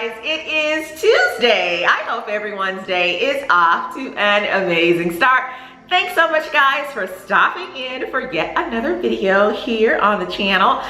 guys, it is Tuesday. I hope everyone's day is off to an amazing start. Thanks so much guys for stopping in for yet another video here on the channel.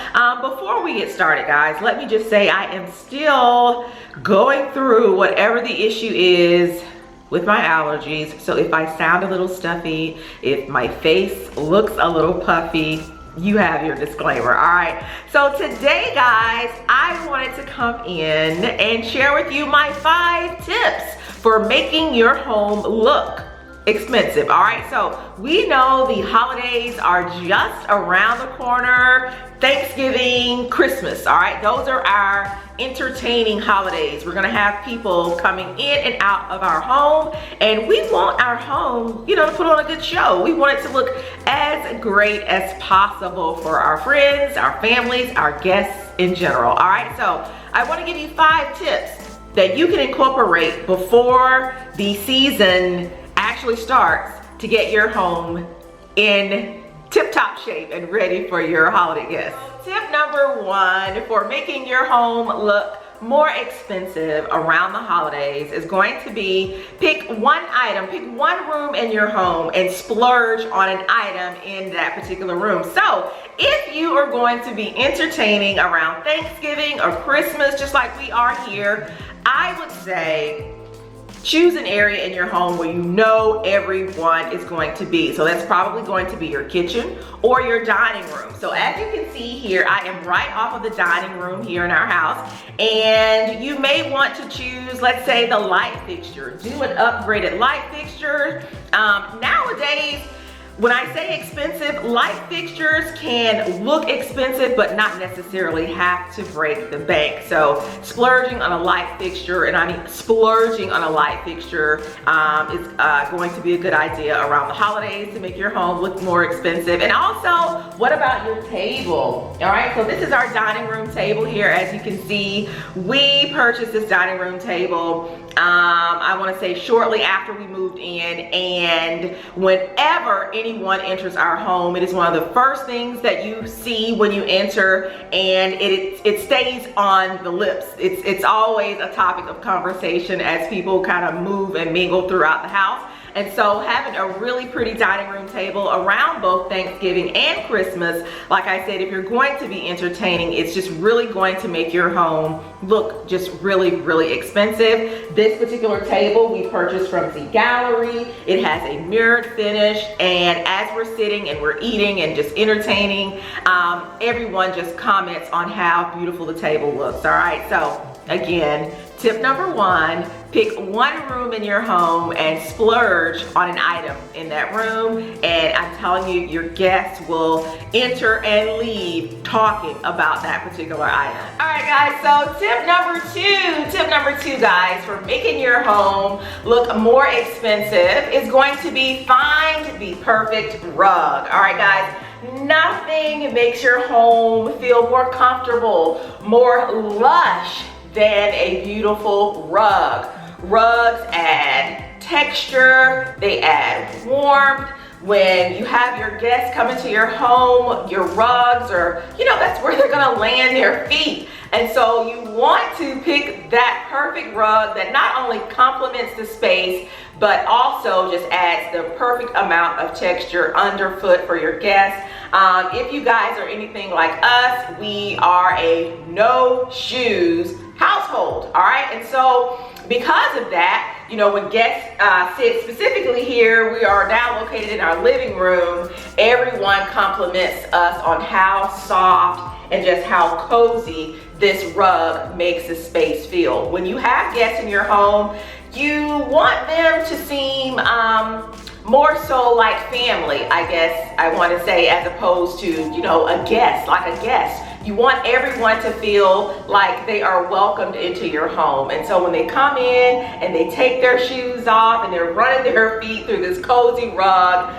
Before we get started guys, let me just say I am still going through whatever the issue is with my allergies. So if I sound a little stuffy, if my face looks a little puffy, you have your disclaimer. All right, so today guys, I wanted to come in and share with you my 5 tips for making your home look expensive. All right, so we know the holidays are just around the corner. Thanksgiving, Christmas, all right, those are our entertaining holidays. We're gonna have people coming in and out of our home, and we want our home, you know, to put on a good show. We want it to look as great as possible for our friends, our families, our guests in general. All right, so I want to give you 5 tips that you can incorporate before the season actually starts to get your home in tip-top shape and ready for your holiday guests. Tip number 1 for making your home look more expensive around the holidays is going to be pick one item, pick one room in your home and splurge on an item in that particular room. So if you are going to be entertaining around Thanksgiving or Christmas, just like we are here, I would say choose an area in your home where you know everyone is going to be. So that's probably going to be your kitchen or your dining room. So as you can see here, I am right off of the dining room here in our house. And you may want to choose, let's say, the light fixture. Do an upgraded light fixture. Nowadays, when I say expensive, light fixtures can look expensive, but not necessarily have to break the bank. So splurging on a light fixture, and I mean splurging on a light fixture is going to be a good idea around the holidays to make your home look more expensive. And also, what about your table? All right, so this is our dining room table here. As you can see, we purchased this dining room table, I wanna say shortly after we moved in, and whenever anyone enters our home, it is one of the first things that you see when you enter, and it stays on the lips. It's always a topic of conversation as people kind of move and mingle throughout the house. And so having a really pretty dining room table around both Thanksgiving and Christmas, like I said, if you're going to be entertaining, it's just really going to make your home look just really, really expensive. This particular table we purchased from the gallery. It has a mirrored finish, and as we're sitting and we're eating and just entertaining, everyone just comments on how beautiful the table looks. All right, so again, tip number 1, pick one room in your home and splurge on an item in that room, and I'm telling you, your guests will enter and leave talking about that particular item. All right guys, so tip number two guys, for making your home look more expensive is going to be find the perfect rug. All right guys, nothing makes your home feel more comfortable, more lush than a beautiful rug. Rugs add texture, they add warmth. When you have your guests come into your home, your rugs are, you know, that's where they're gonna land their feet. And so you want to pick that perfect rug that not only complements the space, but also just adds the perfect amount of texture underfoot for your guests. If you guys are anything like us, we are a no shoes household, all right? And so because of that, you know, when guests sit specifically here, we are now located in our living room, everyone compliments us on how soft and just how cozy this rug makes the space feel. When you have guests in your home, you want them to seem more so like family, I guess I want to say, as opposed to, you know, a guest, like a guest. You want everyone to feel like they are welcomed into your home. And so when they come in and they take their shoes off and they're running their feet through this cozy rug,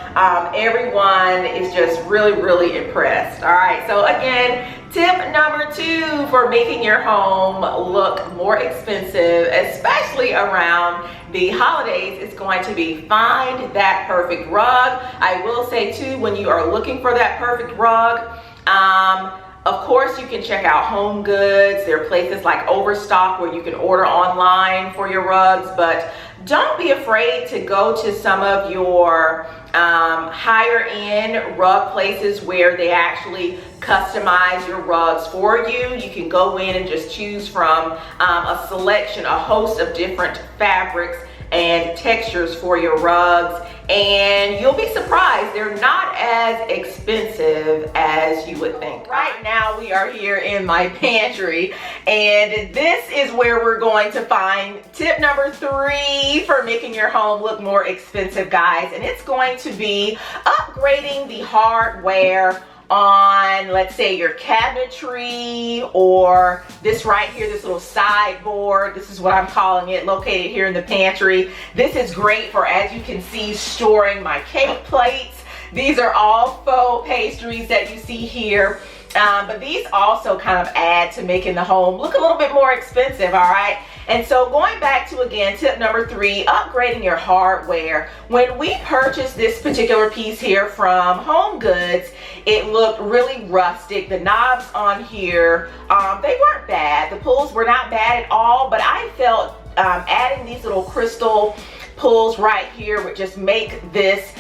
everyone is just really, really impressed. All right, so again, tip number 2 for making your home look more expensive, especially around the holidays, is going to be find that perfect rug. I will say too, when you are looking for that perfect rug, Of course, you can check out Home Goods. There are places like Overstock where you can order online for your rugs, but don't be afraid to go to some of your higher end rug places where they actually customize your rugs for you. You can go in and just choose from a selection, a host of different fabrics and textures for your rugs, and you'll be surprised they're not as expensive as you would think. Right now we are here in my pantry, and this is where we're going to find tip number 3 for making your home look more expensive, guys, and it's going to be upgrading the hardware on, let's say, your cabinetry, or this right here, this little sideboard. This is what I'm calling it, located here in the pantry. This is great for, as you can see, storing my cake plates. These are all faux pastries that you see here. But these also kind of add to making the home look a little bit more expensive, all right? And so going back to, again, tip number 3, upgrading your hardware. When we purchased this particular piece here from Home Goods, it looked really rustic. The knobs on here, they weren't bad. The pulls were not bad at all, but I felt adding these little crystal pulls right here would just make this,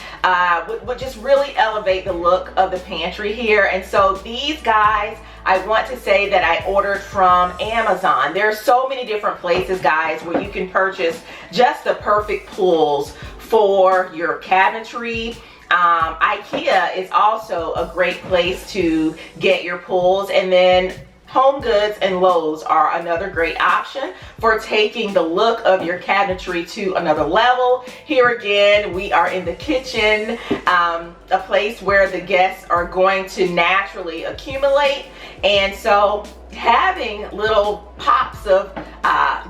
would just really elevate the look of the pantry here. And so these guys, I want to say that I ordered from Amazon. There are so many different places, guys, where you can purchase just the perfect pulls for your cabinetry. IKEA is also a great place to get your pulls, and then Home Goods and Lowe's are another great option for taking the look of your cabinetry to another level. Here again, we are in the kitchen, a place where the guests are going to naturally accumulate, and so having little pops of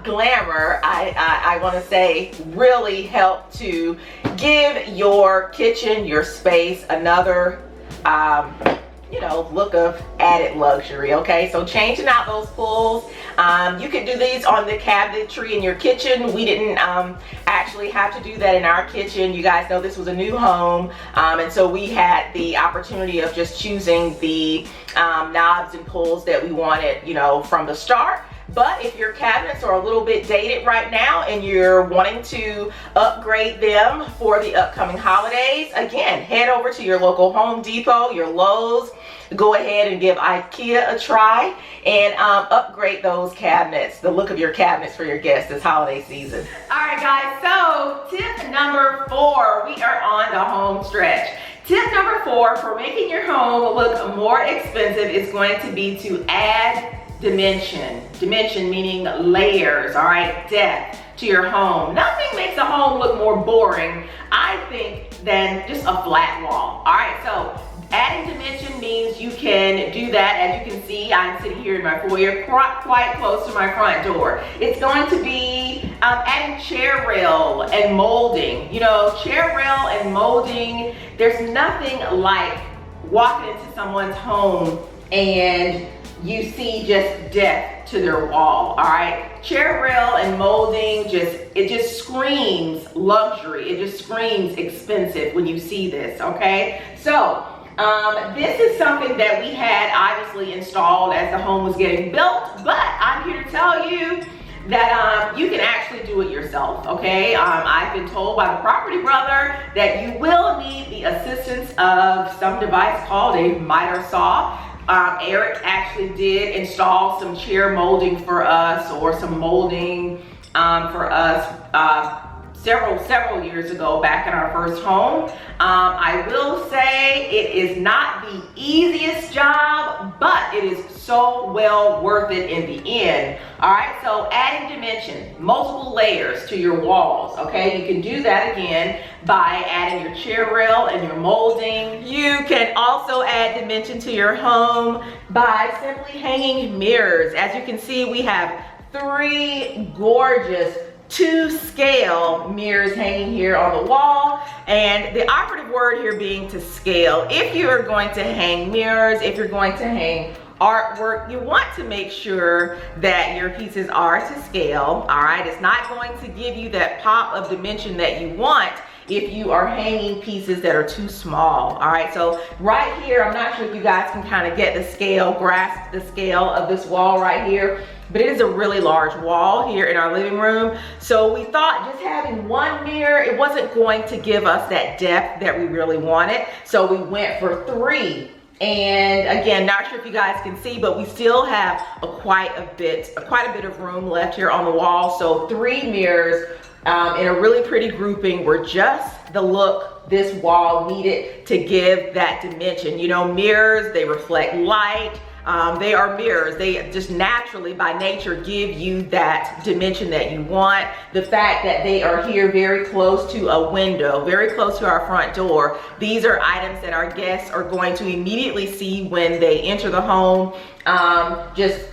glamour, I want to say, really help to give your kitchen, your space, another you know, look of added luxury. Okay, so changing out those pulls, you can do these on the cabinetry in your kitchen. We didn't actually have to do that in our kitchen. You guys know this was a new home, and so we had the opportunity of just choosing the knobs and pulls that we wanted, you know, from the start. But if your cabinets are a little bit dated right now and you're wanting to upgrade them for the upcoming holidays, again, head over to your local Home Depot, your Lowe's, go ahead and give IKEA a try and upgrade those cabinets, the look of your cabinets for your guests this holiday season. All right, guys, so tip number 4, we are on the home stretch. Tip number 4 for making your home look more expensive is going to be to add dimension meaning layers, all right, depth to your home. Nothing makes a home look more boring, I think, than just a flat wall. All right, so adding dimension means you can do that. As you can see, I'm sitting here in my foyer, quite close to my front door. It's going to be adding chair rail and molding. You know, chair rail and molding, there's nothing like walking into someone's home and you see just depth to their wall. All right, chair rail and molding, it just screams luxury. It just screams expensive when you see this. Okay, so this is something that we had obviously installed as the home was getting built, but I'm here to tell you that you can actually do it yourself. Okay, I've been told by the property brother that you will need the assistance of some device called a miter saw. Eric actually did install some chair molding for us, or some molding for us several years ago back in our first home. I will say it is not the easiest job, but it is so well worth it in the end. All right, so adding dimension, multiple layers to your walls. Okay, you can do that again by adding your chair rail and your molding. You can also add dimension to your home by simply hanging mirrors. As you can see, we have 3 gorgeous to scale mirrors hanging here on the wall, and the operative word here being to scale. If you're going to hang mirrors, if you're going to hang artwork, you want to make sure that your pieces are to scale. All right, it's not going to give you that pop of dimension that you want if you are hanging pieces that are too small. All right, so right here, I'm not sure if you guys can kind of get the scale, grasp the scale of this wall right here, but it is a really large wall here in our living room. So we thought just having one mirror, it wasn't going to give us that depth that we really wanted. So we went for 3. And again, not sure if you guys can see, but we still have quite a bit of room left here on the wall. So 3 mirrors in a really pretty grouping were just the look this wall needed to give that dimension. You know, mirrors, they reflect light. They are mirrors. They just naturally by nature give you that dimension that you want. The fact that they are here very close to a window, very close to our front door. These are items that our guests are going to immediately see when they enter the home.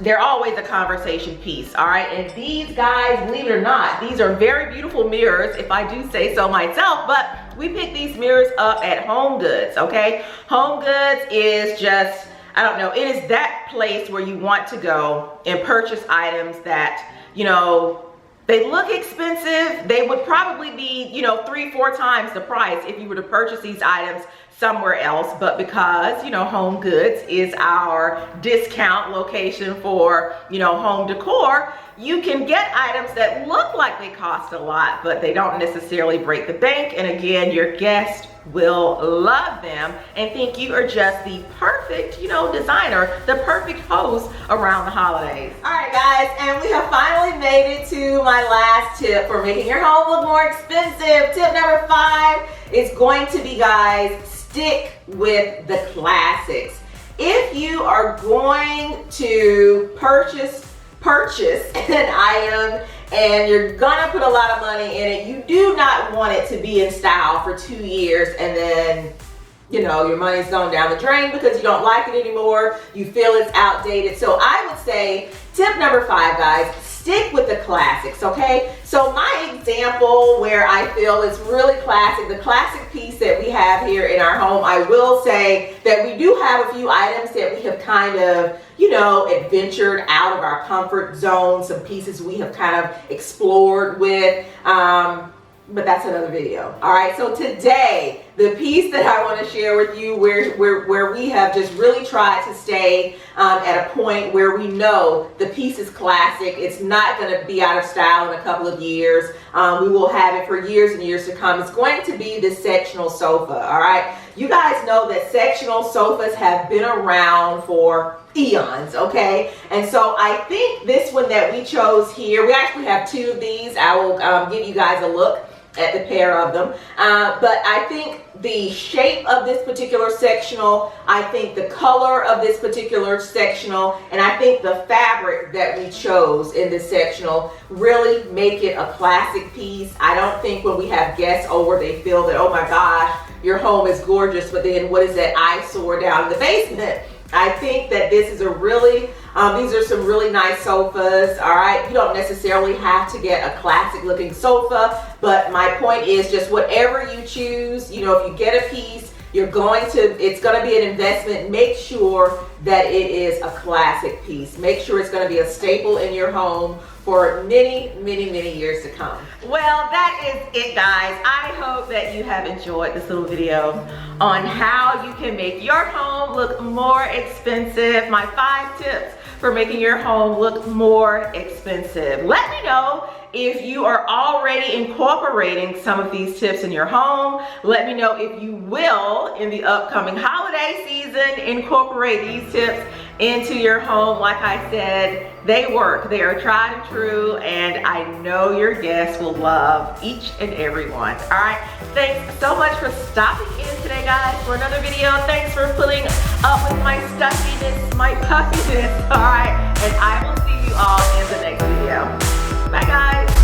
They're always a conversation piece, all right? And these guys, believe it or not, these are very beautiful mirrors, if I do say so myself, but we picked these mirrors up at Home Goods, okay? Home Goods is just, I don't know, it is that place where you want to go and purchase items that, you know, they look expensive. They would probably be, you know, 3-4 times the price if you were to purchase these items somewhere else. But because, you know, Home Goods is our discount location for, you know, home decor, you can get items that look like they cost a lot, but they don't necessarily break the bank. And again, your guests will love them and think you are just the perfect, you know, designer, the perfect host around the holidays. All right, guys, and we have finally made it to my last tip for making your home look more expensive. Tip number 5 is going to be, guys, stick with the classics. If you are going to purchase an item and you're gonna put a lot of money in it, you do not want it to be in style for 2 years and then, you know, your money's gone down the drain because you don't like it anymore, you feel it's outdated. So I would say tip number 5, guys, stick with the classics, okay? So my example where I feel is really classic, the classic piece that we have here in our home, I will say that we do have a few items that we have kind of, you know, adventured out of our comfort zone, some pieces we have kind of explored with, but that's another video. All right, so today, the piece that I want to share with you where we have just really tried to stay at a point where we know the piece is classic. It's not going to be out of style in a couple of years. We will have it for years and years to come. It's going to be the sectional sofa, all right? You guys know that sectional sofas have been around for eons, okay? And so I think this one that we chose here, we actually have 2 of these. I will give you guys a look at the pair of them. But I think the shape of this particular sectional, I think the color of this particular sectional, and I think the fabric that we chose in this sectional really make it a classic piece. I don't think when we have guests over, they feel that, oh my gosh, your home is gorgeous, but then what is that eyesore down in the basement? I think that this is a really, these are some really nice sofas, all right? You don't necessarily have to get a classic looking sofa, but my point is just whatever you choose, you know, if you get a piece, it's going to be an investment. Make sure that it is a classic piece. Make sure it's going to be a staple in your home for many, many, many years to come. Well, that is it, guys. I hope that you have enjoyed this little video on how you can make your home look more expensive. My 5 tips for making your home look more expensive. Let me know if you are already incorporating some of these tips in your home. Let me know if you will, in the upcoming holiday season, incorporate these tips into your home. Like I said, they work. They are tried and true, and I know your guests will love each and every one. All right, thanks so much for stopping in today, guys, for another video. Thanks for putting up with my stuffiness, my puffiness. All right, and I will see you all in the next video. Bye, guys.